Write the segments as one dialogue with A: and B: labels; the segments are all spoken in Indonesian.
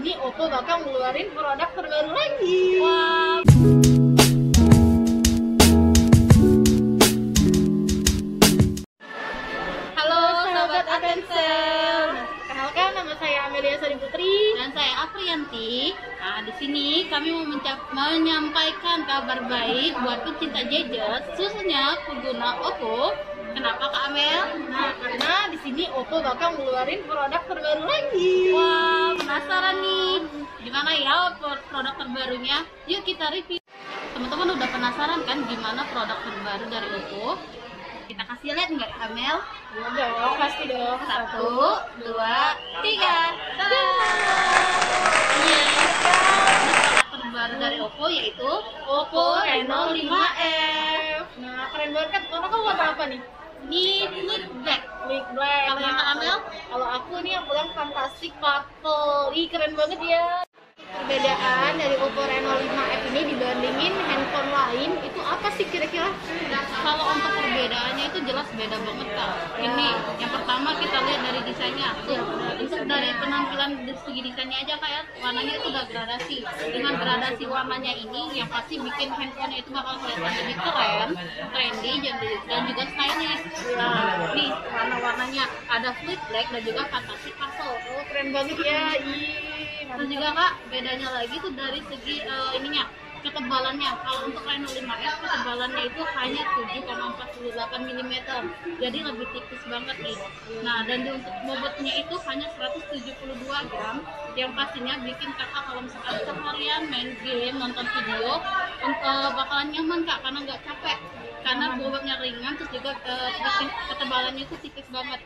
A: sini Oppo bakal ngeluarin produk terbaru lagi.
B: Wow.
A: Halo sahabat Atensel. Kenalkan, nama saya Amelia Sari Putri
B: Dan saya Aprianti. Nah, di sini kami mau menyampaikan kabar baik buat pecinta gadget, khususnya pengguna Oppo. Kenapa Kak Amel?
A: Nah, karena di sini Oppo bakal ngeluarin produk terbaru lagi.
B: Wah, penasaran nih. Gimana ya produk terbarunya? Yuk kita review. Teman-teman udah penasaran kan gimana produk terbaru dari Oppo? Kita kasih lihat nggak Amel?
A: Udah dong, pasti dong.
B: 1, 2, 3. Tada! Iya, produk terbaru dari Oppo yaitu
A: Oppo Reno 5F. Nah, keren banget kan? Karena kamu buat apa nih?
B: Ini Flip Black.
A: Flip Black.
B: Kalau yang Kak Amel?
A: Kalau aku nih yang bilang Fantastic Purple. Ih, keren banget ya. Perbedaan dari Oppo Reno 5F ini dibandingin handphone lain itu apa sih kira-kira?
B: Kalau untuk perbedaannya itu jelas beda banget Kak. Ini yang pertama kita lihat dari desainnya. Untuk dari penampilan dari segi desainnya aja kayak warnanya itu udah gradasi. Dengan gradasi warnanya ini yang pasti bikin handphonenya itu bakal kelihatan lebih keren, trendy dan juga stylish. Nah, nih warna-warnanya ada Flip Black dan juga Fantastic Purple.
A: Oh, keren banget ya. Ih,
B: Terus juga Kak, bedanya lagi tuh dari segi ininya, ketebalannya. Kalau untuk Reno 5F ketebalannya itu hanya 7,48 mm. Jadi lebih tipis banget nih. Nah, dan untuk bobotnya itu hanya 172 gram. Yang pastinya bikin Kakak kalau misalkan seharian main game, nonton video, bakalan nyaman Kak, karena nggak capek. Karena bobotnya ringan, terus juga ketebalannya itu tipis banget.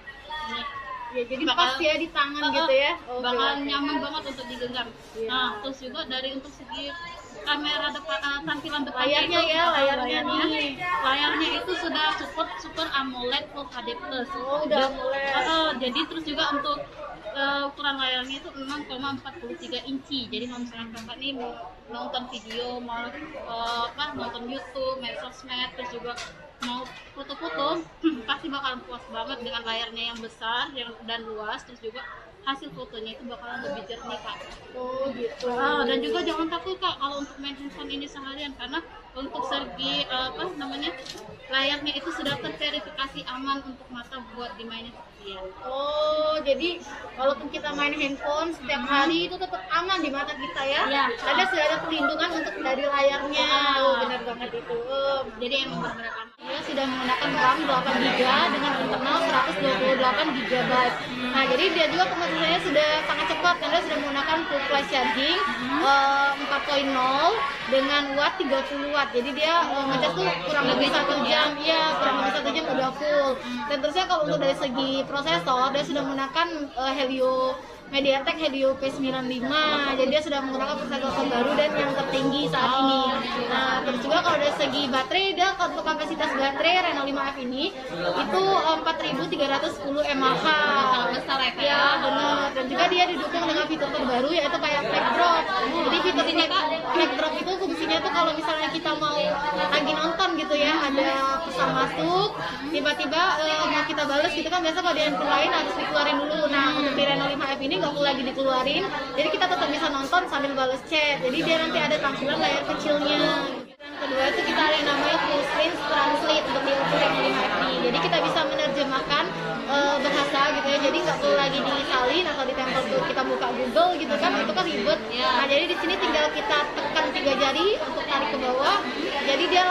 B: Nih.
A: ya jadi pas ya di tangan gitu ya.
B: Bakalan nyaman banget untuk digenggam. Nah, terus juga dari untuk segi kamera depan, tampilan depannya
A: Layarnya
B: itu,
A: ya, layarnya nih.
B: layarnya itu sudah super AMOLED Full HD Plus.
A: Oh, udah AMOLED.
B: Jadi terus juga untuk ukuran layarnya itu 6,43 inci. Jadi kalau misalnya kakak nih mau nonton video, mau nonton YouTube, main sosmed, terus juga mau foto-foto, pasti bakalan puas banget dengan layarnya yang besar dan luas. Terus juga hasil fotonya itu bakalan lebih jernih Kak.
A: Oh gitu.
B: Dan juga jangan takut Kak kalau untuk main handphone ini seharian, karena untuk segi layarnya itu sudah terverifikasi aman untuk mata buat dimainin seharian.
A: Oh, jadi walaupun kita main handphone setiap hari itu tetap aman di mata kita ya.
B: Iya.
A: Sudah ada perlindungan untuk dari layarnya. Oh, benar banget itu.
B: Jadi emang benar-benar aman.
A: Dia sudah menggunakan RAM 8GB dengan internal 128GB. Nah, jadi dia juga pengaturannya sudah sangat cepat karena sudah menggunakan full flash charging 4.0 dengan watt 30 watt. Jadi dia ngecas tuh kurang lebih 1 jam. Iya, kurang lebih 1 jam udah full. Dan terusnya kalau untuk dari segi prosesor, dia sudah menggunakan MediaTek Helio P95. Jadi dia sudah menggunakan prosesor terbaru dan yang tertinggi saat ini. Nah, terus juga kalau dari segi baterai, dia untuk kapasitas baterai Reno 5F ini itu 4310 mAh.
B: Besar ya Kak.
A: Ya, benar. Dan juga dia didukung dengan fitur terbaru yaitu kayak flag drop. Jadi fitur flag drop itu fungsinya tuh kalau misalnya kita mau lagi nonton gitu ya, ada pesan masuk, tiba-tiba mau kita balas gitu kan, biasa kalau di handphone lain harus dikeluarin dulu. Nah, untuk di Reno 5F ini nggak perlu lagi dikeluarin, jadi kita tetap bisa nonton sambil balas chat. Jadi dia nanti ada tampilan layar kecilnya. Yang kedua itu kita ada yang namanya full screen translate untuk di Oppo Reno 5F ini. Jadi kita bisa menerjemahkan bahasa gitu ya, jadi nggak perlu lagi disalin atau ditempel tuh kita buka Google gitu kan, itu kan ribet. Nah, jadi di sini tinggal kita tekan 3 jari untuk tarik ke bawah, jadi dia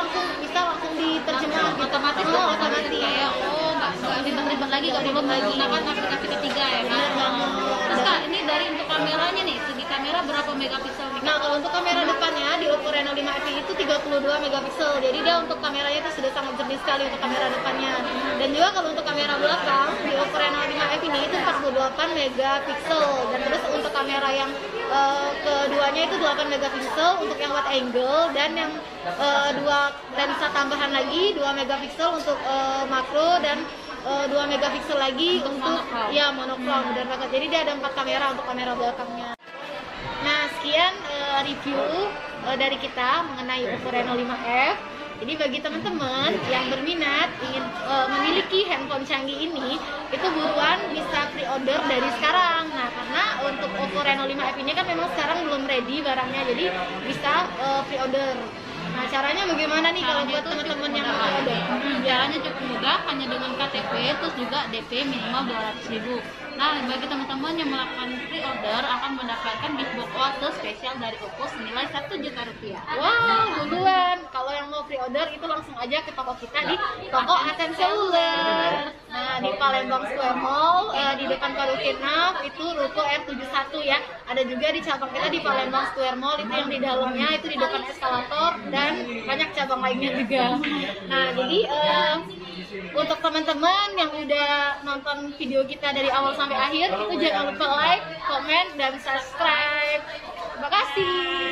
A: bisa langsung diterjemah otomatis.
B: Nggak ribet-ribet lagi, nggak perlu menggunakan aplikasi ketiga ya kan. Terus Kak, ini dari untuk kameranya nih, segi kamera berapa megapiksel nih?
A: Nah, kalau untuk kamera depannya di Oppo Reno 5F itu 32 megapiksel. Jadi dia untuk kameranya itu sudah sangat jernih sekali untuk kamera depannya. Dan juga kalau untuk kamera belakang di Oppo Reno 5F ini itu 48 megapiksel. Dan terus untuk kamera yang keduanya itu 8 megapiksel untuk yang wide angle, dan yang dua lensa tambahan lagi 2 megapiksel untuk makro, dan 2 megapiksel lagi untuk monokrom. Dan jadi dia ada 4 kamera untuk kamera belakangnya. Nah, sekian review dari kita mengenai Oppo Reno 5F. Jadi bagi teman-teman yang berminat ingin memiliki handphone canggih ini, itu buruan bisa pre-order dari sekarang. Nah, karena untuk Oppo Reno 5F ini kan memang sekarang belum ready barangnya, jadi bisa pre-order. Nah, caranya bagaimana nih kalau buat teman-teman yang mau pre-order?
B: Caranya cukup mudah, hanya dengan KTP, terus juga DP minimal 200.000. Nah, bagi teman-teman yang melakukan pre-order akan mendapatkan gift box voucher spesial dari Oppo senilai 1 juta rupiah.
A: Wow, duluan. Kalau yang mau pre-order itu langsung aja ke toko kita di toko Aten Seluler. Nah, di Palembang Square Mall, di depan Karukinap, itu ruko R71 ya. Ada juga di cabang kita di Palembang Square Mall, itu yang di dalamnya, itu di depan eskalator, dan banyak cabang lainnya juga. Nah, jadi untuk teman-teman yang udah nonton video kita dari awal sampai akhir, itu jangan lupa like, komen, dan subscribe. Terima kasih.